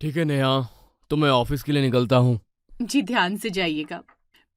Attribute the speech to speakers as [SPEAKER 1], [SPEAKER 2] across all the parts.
[SPEAKER 1] ठीक है नेहा, तो मैं ऑफिस के लिए निकलता हूँ।
[SPEAKER 2] जी ध्यान से जाइएगा।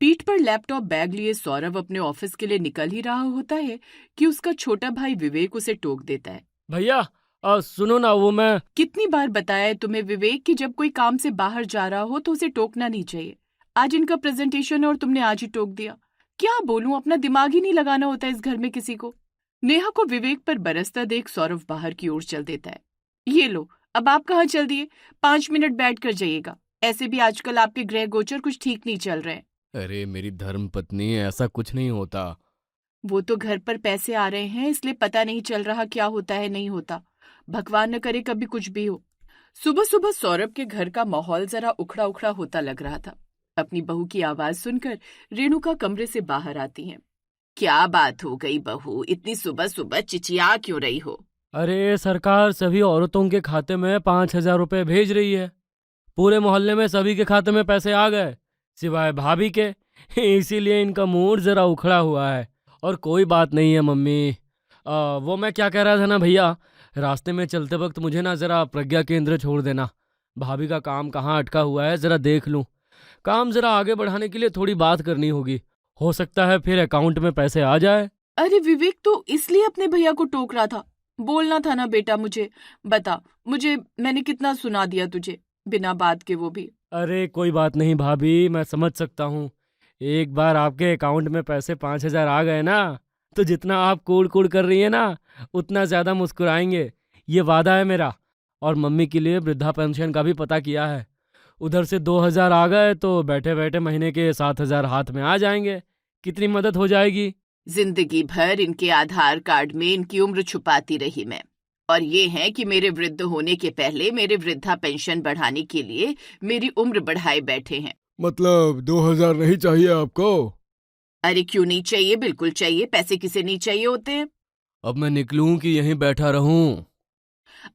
[SPEAKER 2] पीठ पर लैपटॉप बैग लिए सौरभ अपने ऑफिस के लिए निकल ही रहा होता है कि उसका छोटा भाई विवेक उसे टोक देता है।
[SPEAKER 1] भैया, सुनो ना, वो मैं।
[SPEAKER 2] कितनी बार बताया है तुम्हें विवेक कि जब कोई काम से बाहर जा रहा हो तो उसे टोकना नहीं चाहिए। आज इनका प्रेजेंटेशन है और तुमने आज ही टोक दिया। क्या बोलूं, अपना दिमाग ही नहीं लगाना होता इस घर में किसी को। नेहा को विवेक पर बरसता देख सौरभ बाहर की ओर चल देता है। ये लो, अब आप कहाँ चल दिए? 5 मिनट बैठ कर जाइएगा। ऐसे भी आजकल आपके ग्रह गोचर कुछ ठीक नहीं चल रहे हैं।
[SPEAKER 1] अरे मेरी धर्म पत्नी, ऐसा कुछ नहीं होता।
[SPEAKER 2] वो तो घर पर पैसे आ रहे हैं इसलिए पता नहीं चल रहा क्या होता है नहीं होता। भगवान न करे कभी कुछ भी हो। सुबह सुबह सौरभ के घर का माहौल जरा उखड़ा उखड़ा होता लग रहा था। अपनी बहू की आवाज सुनकर रेणुका कमरे से बाहर आती है। क्या बात हो गई बहू, इतनी सुबह सुबह चिचिया क्यों रही हो?
[SPEAKER 1] अरे सरकार सभी औरतों के खाते में 5,000 रुपए भेज रही है। पूरे मोहल्ले में सभी के खाते में पैसे आ गए, सिवाय भाभी के। इसीलिए इनका मूड जरा उखड़ा हुआ है। और कोई बात नहीं है मम्मी। वो मैं क्या कह रहा था ना भैया, रास्ते में चलते वक्त मुझे ना जरा प्रज्ञा केंद्र छोड़ देना। भाभी का काम कहाँ अटका हुआ है जरा देख लूं। काम जरा आगे बढ़ाने के लिए थोड़ी बात करनी होगी। हो सकता है फिर अकाउंट में पैसे आ जाए।
[SPEAKER 2] अरे विवेक तो इसलिए अपने भैया को टोक रहा था। बोलना था ना बेटा मुझे। बता मुझे, मैंने कितना सुना दिया तुझे बिना बात के, वो भी।
[SPEAKER 1] अरे कोई बात नहीं भाभी, मैं समझ सकता हूँ। एक बार आपके अकाउंट में पैसे 5,000 आ गए ना, तो जितना आप कूड़ कूड़ कर रही है ना, उतना ज़्यादा मुस्कुराएंगे। ये वादा है मेरा। और मम्मी के लिए वृद्धा पेंशन का भी पता किया है। उधर से 2,000 आ गए तो बैठे बैठे महीने के 7,000 हाथ में आ जाएंगे। कितनी मदद हो जाएगी।
[SPEAKER 2] जिंदगी भर इनके आधार कार्ड में इनकी उम्र छुपाती रही मैं। और ये है कि मेरे वृद्ध होने के पहले मेरे वृद्धा पेंशन बढ़ाने के लिए मेरी उम्र बढ़ाए बैठे हैं।
[SPEAKER 1] मतलब 2,000 नहीं चाहिए आपको?
[SPEAKER 2] अरे क्यों नहीं चाहिए, बिल्कुल चाहिए। पैसे किसे नहीं चाहिए होते हैं।
[SPEAKER 1] अब मैं निकलूं कि यहीं बैठा रहूं?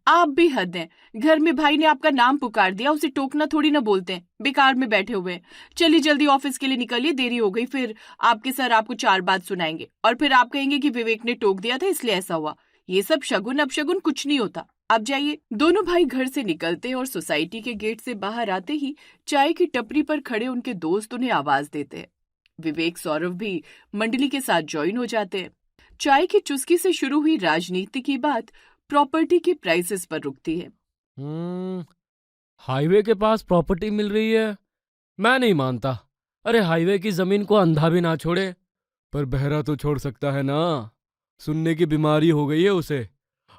[SPEAKER 2] आप भी हद हैं। घर में भाई ने आपका नाम पुकार दिया, उसे टोकना थोड़ी ना बोलते हैं। बेकार में बैठे हुए हैं। चलिए जल्दी ऑफिस के लिए निकलिए, देरी हो गई। फिर आपके सर आपको 4 बात सुनाएंगे और फिर आप कहेंगे कि विवेक ने टोक दिया था इसलिए ऐसा हुआ। ये सब शगुन अपशगुन कुछ नहीं होता। आप जाइए। दोनों भाई घर से निकलते हैं और सोसाइटी के गेट से बाहर आते ही चाय की टपरी पर खड़े उनके दोस्त उन्हें आवाज देते हैं। विवेक सौरभ भी मंडली के साथ ज्वाइन हो जाते हैं। चाय की चुस्की से शुरू हुई राजनीति की बात प्रॉपर्टी के प्राइसेस पर रुकती है।
[SPEAKER 1] हम्म हाईवे के पास प्रॉपर्टी मिल रही है? मैं नहीं मानता। अरे हाईवे की जमीन को अंधा भी ना छोड़े, पर बहरा तो छोड़ सकता है ना। सुनने की बीमारी हो गई है उसे।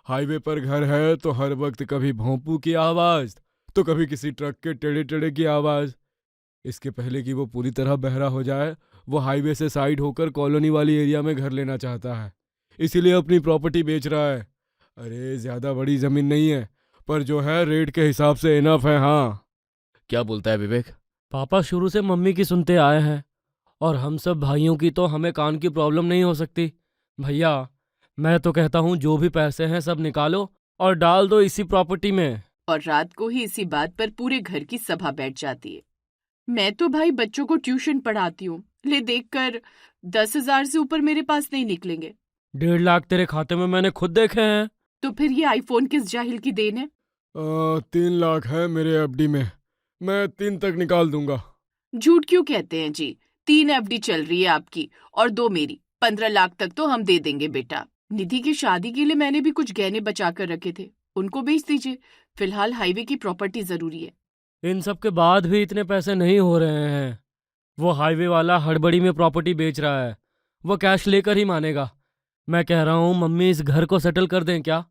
[SPEAKER 1] हाईवे पर घर है तो हर वक्त कभी भोंपू की आवाज, तो कभी किसी ट्रक के टेढ़े टेढ़े की आवाज। इसके पहले कि वो पूरी तरह बहरा हो जाए, वो हाईवे से साइड होकर कॉलोनी वाली एरिया में घर लेना चाहता है। इसीलिए अपनी प्रॉपर्टी बेच रहा है। अरे ज्यादा बड़ी जमीन नहीं है, पर जो है रेट के हिसाब से इनफ है। हाँ, क्या बोलता है विवेक? पापा शुरू से मम्मी की सुनते आए हैं, और हम सब भाइयों की तो हमें कान की प्रॉब्लम नहीं हो सकती। भैया, मैं तो कहता हूँ जो भी पैसे हैं सब निकालो और डाल दो इसी प्रॉपर्टी में।
[SPEAKER 2] और रात को ही इसी बात पर पूरे घर की सभा बैठ जाती है। मैं तो भाई बच्चों को ट्यूशन पढ़ाती हूँ, ले देखकर 10,000 से ऊपर मेरे पास नहीं निकलेंगे।
[SPEAKER 1] 1.5 लाख तेरे खाते में मैंने खुद देखे हैं।
[SPEAKER 2] तो फिर ये आईफोन किस जाहिल की देन है?
[SPEAKER 1] 3 लाख है मेरे एफडी में, मैं 3 तक निकाल दूंगा।
[SPEAKER 2] झूठ क्यों कहते हैं जी? 3 FD चल रही है आपकी और 2 मेरी। 15 लाख तक तो हम दे देंगे बेटा। निधि की शादी के लिए मैंने भी कुछ गहने बचा कर रखे थे, उनको बेच दीजिए। फिलहाल हाईवे की प्रॉपर्टी जरूरी है।
[SPEAKER 1] इन सब के बाद भी इतने पैसे नहीं हो रहे हैं। वो हाईवे वाला हड़बड़ी में प्रॉपर्टी बेच रहा है। वो कैश लेकर ही मानेगा। मैं कह रहा हूँ मम्मी, इस घर को सेटल कर दें क्या?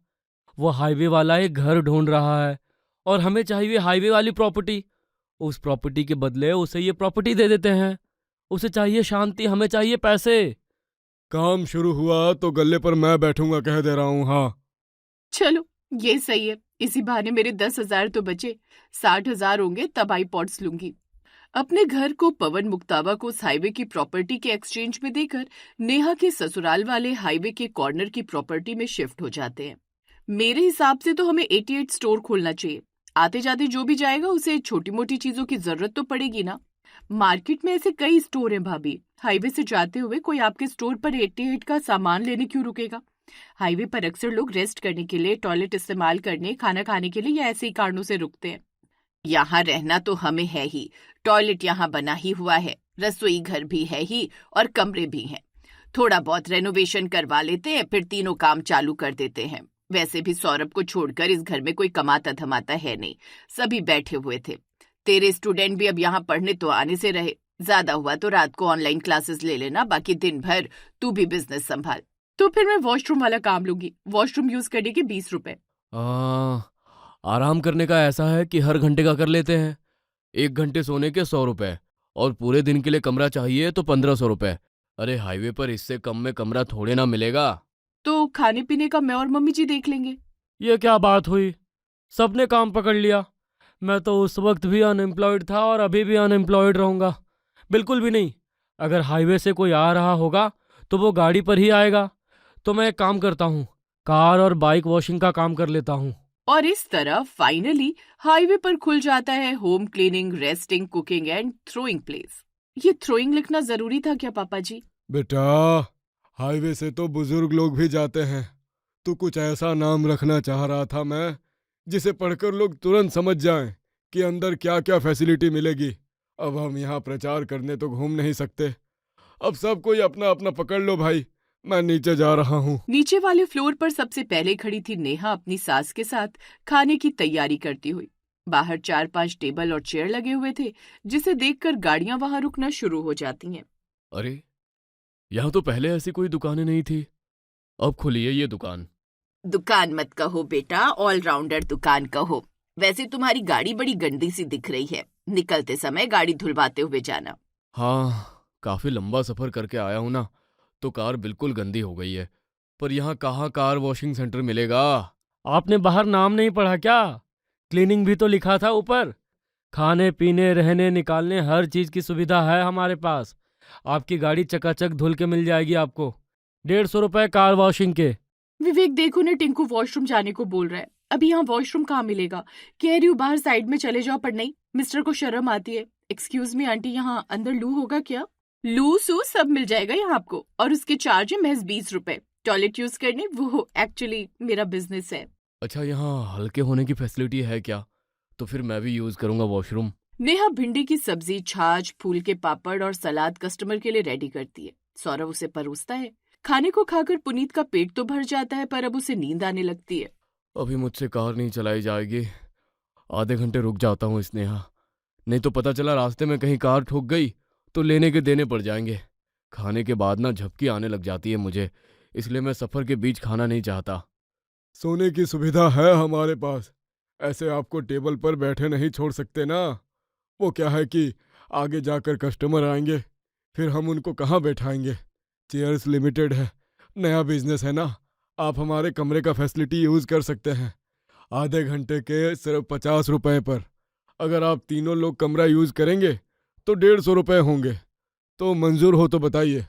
[SPEAKER 1] वो हाईवे वाला एक घर ढूंढ रहा है, और हमें चाहिए हाईवे वाली प्रॉपर्टी। उस प्रॉपर्टी के बदले उसे ये प्रॉपर्टी दे देते हैं। उसे चाहिए शांति, हमें चाहिए पैसे। काम शुरू हुआ तो गल्ले पर मैं बैठूंगा, कह दे रहा हूँ। हाँ,
[SPEAKER 2] चलो ये सही है। इसी बहाने मेरे 10,000 तो बचे। 60,000 होंगे तब आईपॉड्स लूंगी। अपने घर को पवन मुक्तावा को उस हाईवे की प्रॉपर्टी के एक्सचेंज में देकर नेहा के ससुराल वाले हाईवे के कॉर्नर की प्रॉपर्टी में शिफ्ट हो जाते हैं। मेरे हिसाब से तो हमें 88 स्टोर खोलना चाहिए। आते जाते जो भी जाएगा उसे छोटी मोटी चीजों की जरूरत तो पड़ेगी ना। मार्केट में ऐसे कई स्टोर हैं भाभी। हाईवे से जाते हुए कोई आपके स्टोर पर 88 का सामान लेने क्यों रुकेगा? हाईवे पर अक्सर लोग रेस्ट करने के लिए, टॉयलेट इस्तेमाल करने, खाना खाने के लिए या ऐसे ही कारणों से रुकते हैं। यहाँ रहना तो हमें है ही, टॉयलेट यहाँ बना ही हुआ है, रसोई घर भी है ही और कमरे भी हैं। थोड़ा बहुत रेनोवेशन करवा लेते हैं, फिर तीनों काम चालू कर देते हैं। वैसे भी सौरभ को छोड़कर इस घर में कोई कमाता धमाता है नहीं, सभी बैठे हुए थे। तेरे स्टूडेंट भी अब यहाँ पढ़ने तो आने से रहे, ज्यादा हुआ तो रात को ऑनलाइन क्लासेस ले लेना, बाकी दिन भर तू भी बिजनेस संभाल। तो फिर मैं वॉशरूम वाला काम लूंगी, वॉशरूम यूज करने के 20 रुपए।
[SPEAKER 1] आ, आराम करने का ऐसा है कि हर घंटे का कर लेते हैं। 1 घंटे सोने के 100 रुपए और पूरे दिन के लिए कमरा चाहिए तो 1500 रुपए। अरे हाईवे पर इससे कम में कमरा थोड़े ना मिलेगा।
[SPEAKER 2] तो खाने पीने का मैं और मम्मी जी देख लेंगे।
[SPEAKER 1] ये क्या बात हुई, सबने काम पकड़ लिया। मैं तो उस वक्त भी अनएम्प्लॉयड था और अभी भी अनएम्प्लॉयड रहूंगा। बिल्कुल भी नहीं। अगर हाईवे से कोई आ रहा होगा तो वो गाड़ी पर ही आएगा। तो मैं एक काम करता हूँ, कार और बाइक वॉशिंग का काम कर लेता हूँ।
[SPEAKER 2] और इस तरह फाइनली हाईवे पर खुल जाता है home cleaning, resting, cooking and throwing place. ये थ्रोइंग लिखना जरूरी था क्या पापा जी?
[SPEAKER 3] बेटा, हाईवे से तो बुजुर्ग लोग भी जाते हैं। तू कुछ ऐसा नाम रखना चाह रहा था मैं, जिसे पढ़कर लोग तुरंत समझ जाएं कि अंदर क्या क्या फैसिलिटी मिलेगी। अब हम यहाँ प्रचार करने तो घूम नहीं सकते। अब सब कोई अपना अपना पकड़ लो भाई, मैं नीचे जा रहा हूँ।
[SPEAKER 2] नीचे वाले फ्लोर पर सबसे पहले खड़ी थी नेहा अपनी सास के साथ खाने की तैयारी करती हुई। बाहर 4-5 टेबल और चेयर लगे हुए थे, जिसे देखकर गाड़ियां वहां रुकना शुरू हो जाती हैं।
[SPEAKER 1] अरे, यहाँ तो पहले ऐसी कोई दुकानें नहीं थी, अब खुली है ये दुकान।
[SPEAKER 2] दुकान मत कहो बेटा, ऑलराउंडर दुकान कहो। वैसे तुम्हारी गाड़ी बड़ी गंदी सी दिख रही है, निकलते समय गाड़ी धुलवाते हुए जाना।
[SPEAKER 1] हाँ, काफी लंबा सफर करके आया हूँ ना, तो कार बिल्कुल गंदी हो गई है। पर यहाँ कहाँ कार वॉशिंग सेंटर मिलेगा? आपने बाहर नाम नहीं पढ़ा क्या? क्लीनिंग भी तो लिखा था ऊपर। खाने पीने रहने निकालने हर चीज की सुविधा है हमारे पास। आपकी गाड़ी चकाचक धुल के मिल जाएगी आपको। 150 रुपए कार वॉशिंग के।
[SPEAKER 2] विवेक देखो ना, टिंकू वॉशरूम जाने को बोल रहा है। अभी यहाँ वॉशरूम कहाँ मिलेगा? कह रही हूँ बाहर साइड में चले जाओ, पर नहीं, मिस्टर को शर्म आती है। एक्सक्यूज मी आंटी, यहाँ अंदर लू होगा क्या? लू सू सब मिल जाएगा यहाँ आपको, और उसके चार्ज है महज 20 रुपए। टॉयलेट यूज करने, वो एक्चुअली मेरा बिजनेस है।
[SPEAKER 1] अच्छा, यहाँ हल्के होने की फैसिलिटी है क्या? तो फिर मैं भी यूज करूंगा वॉशरूम।
[SPEAKER 2] नेहा भिंडी की सब्जी, छाछ, फूल के पापड़ और सलाद कस्टमर के लिए रेडी करती है। सौरभ उसे परोसता है। खाने को खाकर पुनीत का पेट तो भर जाता है, पर अब उसे नींद आने लगती है।
[SPEAKER 1] अभी मुझसे कार नहीं चलाई जाएगी। आधे घंटे रुक जाता हूँ स्नेहा, नहीं तो पता चला रास्ते में कहीं कार ठोक गई तो लेने के देने पड़ जाएंगे। खाने के बाद ना झपकी आने लग जाती है मुझे, इसलिए मैं सफर के बीच खाना नहीं चाहता।
[SPEAKER 3] सोने की सुविधा है हमारे पास, ऐसे आपको टेबल पर बैठे नहीं छोड़ सकते ना। वो क्या है कि आगे जाकर कस्टमर आएंगे, फिर हम उनको कहाँ बैठाएंगे। चेयर्स लिमिटेड है, नया बिजनेस है ना। आप हमारे कमरे का फैसिलिटी यूज़ कर सकते हैं, आधे घंटे के सिर्फ 50 रुपए पर। अगर आप तीनों लोग कमरा यूज़ करेंगे तो 150 रुपए होंगे। तो मंजूर हो तो बताइए।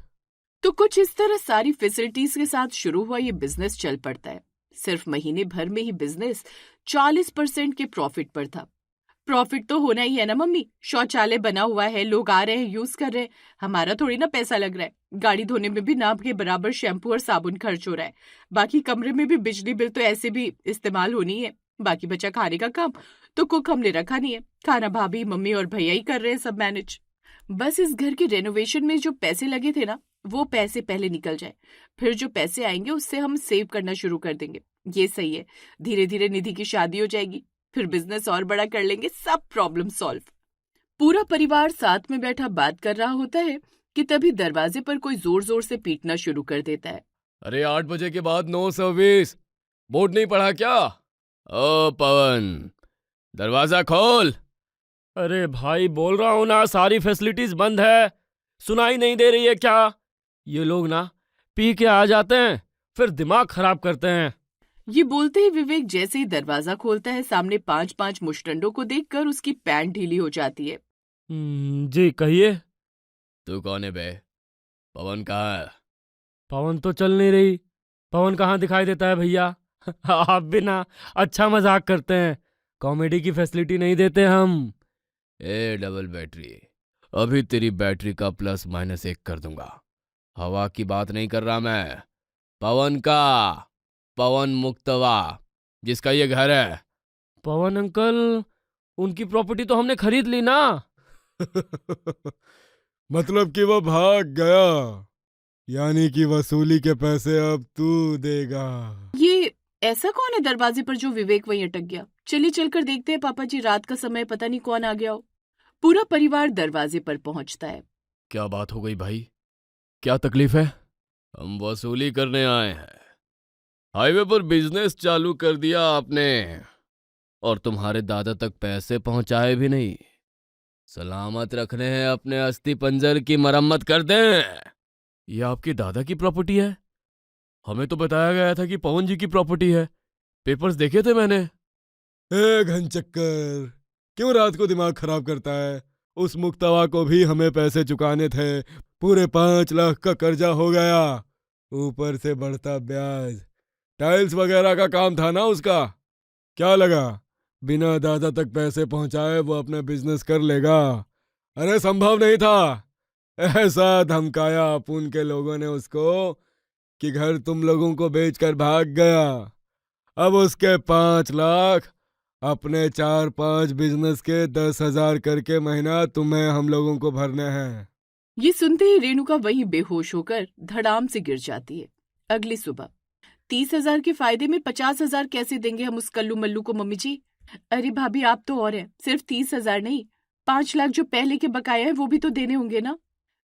[SPEAKER 2] तो कुछ इस तरह सारी फैसिलिटीज के साथ शुरू हुआ ये बिजनेस चल पड़ता है। सिर्फ महीने भर में ही बिजनेस 40% के प्रॉफिट पर था। प्रॉफिट तो होना ही है ना मम्मी, शौचालय बना हुआ है, लोग आ रहे हैं, यूज कर रहे हैं, हमारा थोड़ी ना पैसा लग रहा है। गाड़ी धोने में भी नाप के बराबर शैम्पू और साबुन खर्च हो रहा है। बाकी कमरे में भी बिजली बिल तो ऐसे भी इस्तेमाल होनी है। बाकी बचा खाने का काम, तो कुक हमने रखा नहीं है, खाना भाभी, मम्मी और भैया ही कर रहे हैं सब मैनेज। बस इस घर के रेनोवेशन में जो पैसे लगे थे ना, वो पैसे पहले निकल जाए, फिर जो पैसे आएंगे उससे हम सेव करना शुरू कर देंगे। ये सही है, धीरे धीरे निधि की शादी हो जाएगी, फिर बिजनेस और बड़ा कर लेंगे, सब प्रॉब्लम सॉल्व। पूरा परिवार साथ में बैठा बात कर रहा होता है कि तभी दरवाजे पर कोई जोर जोर से पीटना शुरू कर देता है।
[SPEAKER 1] अरे 8 बजे के बाद नो सर्विस, बोर्ड नहीं पढ़ा क्या? ओ पवन, दरवाजा खोल। अरे भाई, बोल रहा हूँ ना, सारी फैसिलिटीज बंद है, सुनाई नहीं दे रही है क्या? ये लोग ना पी के आ जाते हैं, फिर दिमाग खराब करते हैं।
[SPEAKER 2] ये बोलते ही विवेक जैसे ही दरवाजा खोलता है, सामने 5-5 मुस्टंडों को देखकर उसकी पैंट ढीली हो जाती है।
[SPEAKER 1] जी कहिए। तू कौन है बे? पवन कहाँ है? पवन तो चल नहीं रही। पवन कहाँ दिखाई देता है भैया? आप भी ना अच्छा मजाक करते हैं, कॉमेडी की फैसिलिटी नहीं देते हम। ए डबल बैटरी, अभी तेरी बैटरी का +- 1 कर दूंगा। हवा की बात नहीं कर रहा मैं, पवन का, पवन मुक्तवा, जिसका ये घर है। पवन अंकल, उनकी प्रॉपर्टी तो हमने खरीद ली ना।
[SPEAKER 3] मतलब कि वो भाग गया, यानी कि वसूली के पैसे अब तू देगा।
[SPEAKER 2] ये ऐसा कौन है दरवाजे पर जो विवेक वहीं अटक गया? चलिए चलकर देखते हैं पापा जी, रात का समय, पता नहीं कौन आ गया हो। पूरा परिवार दरवाजे पर पहुंचता है।
[SPEAKER 1] क्या बात हो गई भाई? क्या तकलीफ है? हम वसूली करने आए हैं। हाईवे पर बिजनेस चालू कर दिया आपने और तुम्हारे दादा तक पैसे पहुंचाए भी नहीं। सलामत रखने हैं अपने अस्थि पंजर की मरम्मत कर दें। ये आपके दादा की प्रॉपर्टी है? हमें तो बताया गया था कि पवन जी की प्रॉपर्टी है। पेपर्स देखे थे मैंने।
[SPEAKER 3] ए घनचक्कर, क्यों रात को दिमाग खराब करता है? उस मुक्तवा को भी हमें पैसे चुकाने थे। पूरे 5 लाख का कर्जा हो गया, ऊपर से बढ़ता ब्याज। टाइल्स वगैरह का काम था ना उसका। क्या लगा बिना दादा तक पैसे पहुंचाए वो अपना बिजनेस कर लेगा? अरे संभव नहीं था। ऐसा धमकाया अपुन के लोगों ने उसको कि घर तुम लोगों को बेचकर भाग गया। अब उसके 5 लाख अपने 4-5 बिजनेस के 10,000 करके महीना तुम्हें हम लोगों को भरने हैं।
[SPEAKER 2] ये सुनते ही रेणुका वहीं बेहोश होकर धड़ाम से गिर जाती है। अगली सुबह 30,000 के फायदे में 50,000 कैसे देंगे हम उस कल्लू मल्लू को, मम्मी जी? अरे भाभी, आप तो और हैं, सिर्फ 30,000 नहीं, 5 लाख जो पहले के बकाया है वो भी तो देने होंगे ना।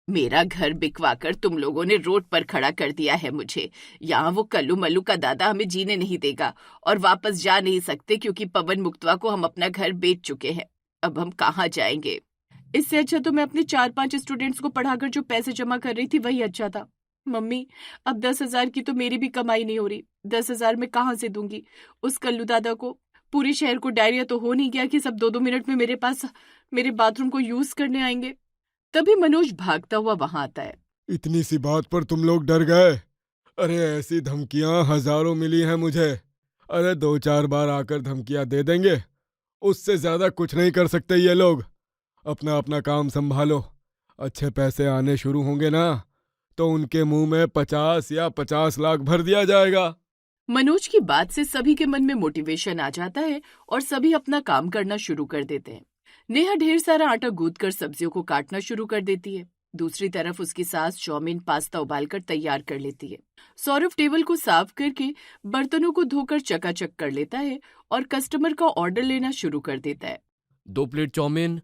[SPEAKER 2] मेरा घर बिकवा कर तुम लोगों ने रोड पर खड़ा कर दिया है मुझे। यहाँ वो कल्लू मल्लू का दादा हमें जीने नहीं देगा और वापस जा नहीं सकते क्योंकि पवन मुक्तवा को हम अपना घर बेच चुके हैं। अब हम कहाँ जाएंगे? इससे अच्छा तो मैं अपने 4-5 स्टूडेंट्स को पढ़ाकर जो पैसे जमा कर रही थी वही अच्छा था। मम्मी, अब 10,000 की तो मेरी भी कमाई नहीं हो रही। 10,000 मैं कहाँ से दूंगी उस कल्लू दादा को? पूरे शहर को डायरिया तो हो नहीं गया कि सब 2-2 मिनट में मेरे पास मेरे बाथरूम को यूज करने आएंगे। तभी मनोज भागता हुआ वहां आता है।
[SPEAKER 3] इतनी सी बात पर तुम लोग डर गए? अरे ऐसी धमकियां हजारों मिली हैं मुझे। अरे 2-4 बार आकर धमकियां दे देंगे, उससे ज्यादा कुछ नहीं कर सकते ये लोग। अपना अपना काम संभालो। अच्छे पैसे आने शुरू होंगे ना तो उनके मुंह में 50 या 50 लाख भर दिया जाएगा।
[SPEAKER 2] मनोज की बात से सभी के मन में मोटिवेशन आ जाता है और सभी अपना काम करना शुरू कर देते हैं। नेहा ढेर सारा आटा गूंथकर सब्जियों को काटना शुरू कर देती है। दूसरी तरफ उसकी सास चाउमीन पास्ता उबालकर तैयार कर लेती है। सौरभ टेबल को साफ करके बर्तनों को धोकर चकाचक कर लेता है और कस्टमर का ऑर्डर लेना शुरू कर देता है।
[SPEAKER 1] 2 plate chow mein,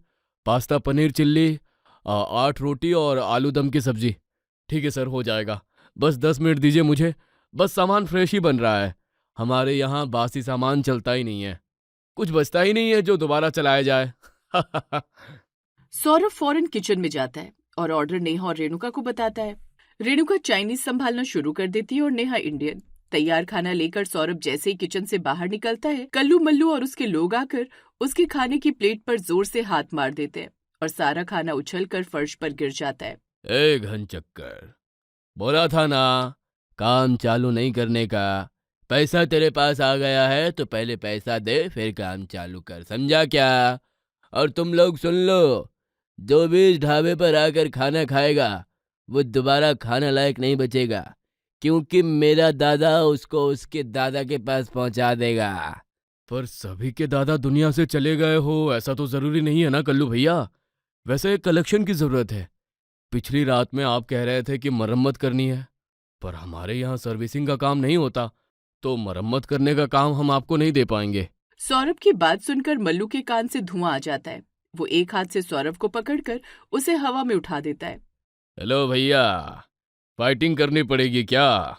[SPEAKER 1] pasta paneer chilli, 8 रोटी और आलू दम की सब्जी। ठीक है सर, हो जाएगा। बस 10 मिनट दीजिए मुझे। बस सामान फ्रेश ही बन रहा है। हमारे यहाँ बासी सामान चलता ही नहीं है। कुछ बचता ही नहीं है जो दोबारा चलाया जाए।
[SPEAKER 2] सौरभ फौरन किचन में जाता है और ऑर्डर नेहा और रेणुका को बताता है। रेणुका चाइनीज संभालना शुरू कर देती है और नेहा इंडियन। तैयार खाना लेकर सौरभ जैसे ही किचन से बाहर निकलता है, कल्लू मल्लू और उसके लोग आकर उसके खाने की प्लेट पर जोर से हाथ मार देते हैं और सारा खाना उछलकर फर्श पर गिर जाता है।
[SPEAKER 1] ए घनचक्कर, बोला था ना काम चालू नहीं करने का। पैसा तेरे पास आ गया है तो पहले पैसा दे फिर काम चालू कर, समझा क्या? और तुम लोग सुन लो, जो भी इस ढाबे पर आकर खाना खाएगा वो दोबारा खाने लायक नहीं बचेगा, क्योंकि मेरा दादा उसको उसके दादा के पास पहुंचा देगा। पर सभी के दादा दुनिया से चले गए हो ऐसा तो जरूरी नहीं है ना कल्लू भैया। वैसे कलेक्शन की जरूरत है। पिछली रात में आप कह रहे थे कि मरम्मत करनी है, पर हमारे यहाँ सर्विसिंग का काम नहीं होता, तो मरम्मत करने का काम हम आपको नहीं दे पाएंगे।
[SPEAKER 2] सौरभ की बात सुनकर मल्लू के कान से धुआं आ जाता है। वो एक हाथ से सौरभ को पकड़कर उसे हवा में उठा देता है।
[SPEAKER 1] हेलो भैया, फाइटिंग करनी पड़ेगी क्या?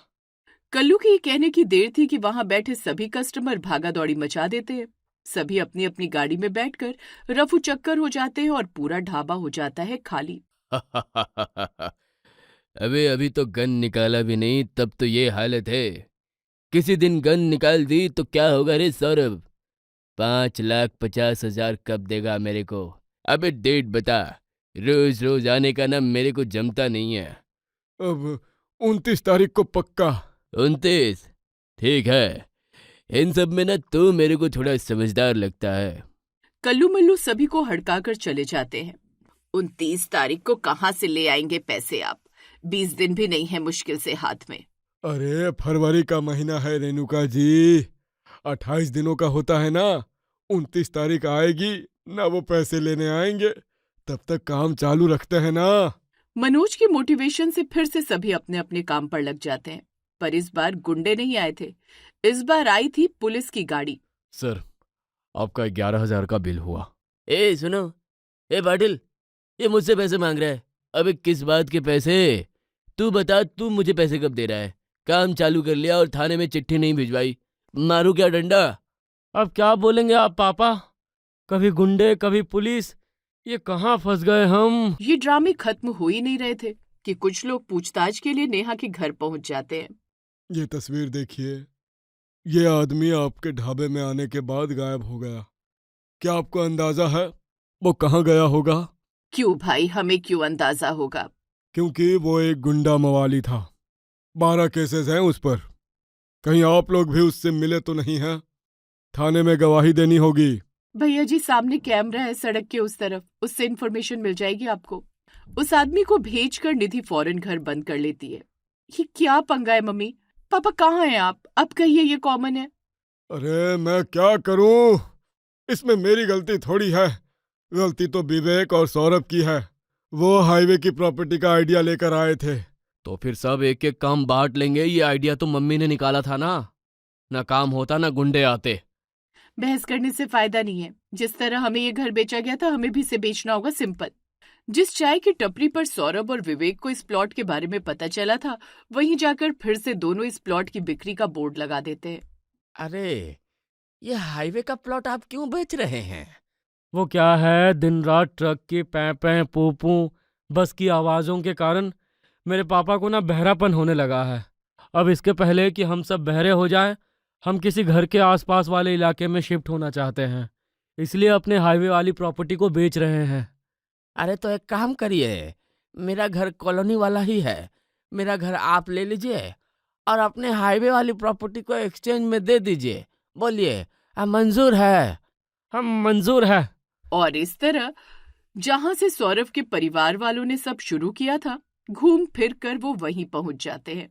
[SPEAKER 2] कल्लू के ये कहने की देर थी कि वहां बैठे सभी कस्टमर भागा दौड़ी मचा देते हैं। सभी अपनी अपनी गाड़ी में बैठकर रफू चक्कर हो जाते हैं और पूरा ढाबा हो जाता है खाली।
[SPEAKER 1] अबे अभी तो गन निकाला भी नहीं, तब तो ये हालत है। किसी दिन गन निकाल दी तो क्या होगा रे सौरभ? 5,50,000 कब देगा मेरे को? अबे डेट बता, रोज रोज आने का ना मेरे को जमता नहीं है।
[SPEAKER 3] अब 29 तारीख को पक्का।
[SPEAKER 1] 29? ठीक है। इन सब में ना तू मेरे को थोड़ा समझदार लगता है।
[SPEAKER 2] कल्लू मल्लू सभी को हड़काकर चले जाते हैं। 29 तारीख को कहाँ से ले आएंगे पैसे आप? 20 दिन भी नहीं है मुश्किल से हाथ में।
[SPEAKER 3] अरे फरवरी का महीना है रेणुका जी, 28 दिनों का होता है ना। 29 तारीख आएगी ना वो पैसे लेने आएंगे, तब तक काम चालू रखते हैं ना।
[SPEAKER 2] मनोज की मोटिवेशन से फिर से सभी अपने अपने काम पर लग जाते हैं। पर इस बार गुंडे नहीं आए थे, इस बार आई थी पुलिस की गाड़ी।
[SPEAKER 1] सर, आपका 11,000 का बिल हुआ। ए सुनो, ए पाटिल, ये मुझसे पैसे मांग रहा है। अबे किस बात के पैसे? तू बता, तू मुझे पैसे कब दे रहा है? काम चालू कर लिया और थाने में चिट्ठी नहीं भिजवाई, मारू क्या डंडा? अब क्या बोलेंगे आप पापा? कभी गुंडे कभी पुलिस, ये कहाँ फंस गए हम।
[SPEAKER 2] ये ड्रामे खत्म हो ही नहीं रहे थे कि कुछ लोग पूछताछ के लिए नेहा के घर पहुंच जाते हैं।
[SPEAKER 3] ये तस्वीर देखिए, ये आदमी आपके ढाबे में आने के बाद गायब हो गया। क्या आपको अंदाजा है वो कहाँ गया होगा?
[SPEAKER 2] क्यों भाई, हमें क्यों अंदाजा होगा?
[SPEAKER 3] क्योंकि वो एक गुंडा मवाली था। 12 केसेस हैं उस पर। कहीं आप लोग भी उससे मिले तो नहीं हैं? थाने में गवाही देनी होगी।
[SPEAKER 2] भैया जी, सामने कैमरा है सड़क के उस तरफ, उससे इन्फॉर्मेशन मिल जाएगी आपको। उस आदमी को भेजकर निधि फौरन घर बंद कर लेती है। ये क्या पंगा है मम्मी? पापा कहाँ हैं आप? अब कहिए ये कॉमन है।
[SPEAKER 3] अरे मैं क्या करूं, इसमें मेरी गलती थोड़ी है। गलती तो विवेक और सौरभ की है। वो हाईवे की प्रॉपर्टी का आइडिया लेकर आए थे।
[SPEAKER 1] तो फिर सब एक एक काम बांट लेंगे। ये आइडिया तो मम्मी ने निकाला था ना काम होता ना गुंडे आते।
[SPEAKER 2] बहस करने से फायदा नहीं है। जिस तरह हमें ये घर बेचा गया था, हमें भी इसे बेचना होगा, सिंपल। जिस चाय की टपरी पर सौरभ और विवेक को इस प्लॉट के बारे में पता चला था, वहीं जाकर फिर से दोनों इस प्लॉट की बिक्री का बोर्ड लगा देते हैं।
[SPEAKER 1] अरे, ये हाईवे का प्लॉट आप क्यों बेच रहे हैं? वो क्या है, दिन रात ट्रक की पै पै पू पू बस की आवाज़ों के कारण मेरे पापा को ना बहरापन होने लगा है। अब इसके पहले कि हम सब बहरे हो जाएं, हम किसी घर के आसपास वाले इलाके में शिफ्ट होना चाहते हैं, इसलिए अपने हाईवे वाली प्रॉपर्टी को बेच रहे हैं। अरे तो एक काम करिए, मेरा घर कॉलोनी वाला ही है, मेरा घर आप ले लीजिए और अपने हाईवे वाली प्रॉपर्टी को एक्सचेंज में दे दीजिए। बोलिए, मंजूर है? हम मंजूर है।
[SPEAKER 2] और इस तरह जहां से सौरभ के परिवार वालों ने सब शुरू किया था, घूम फिर कर वो वहीं पहुंच जाते हैं।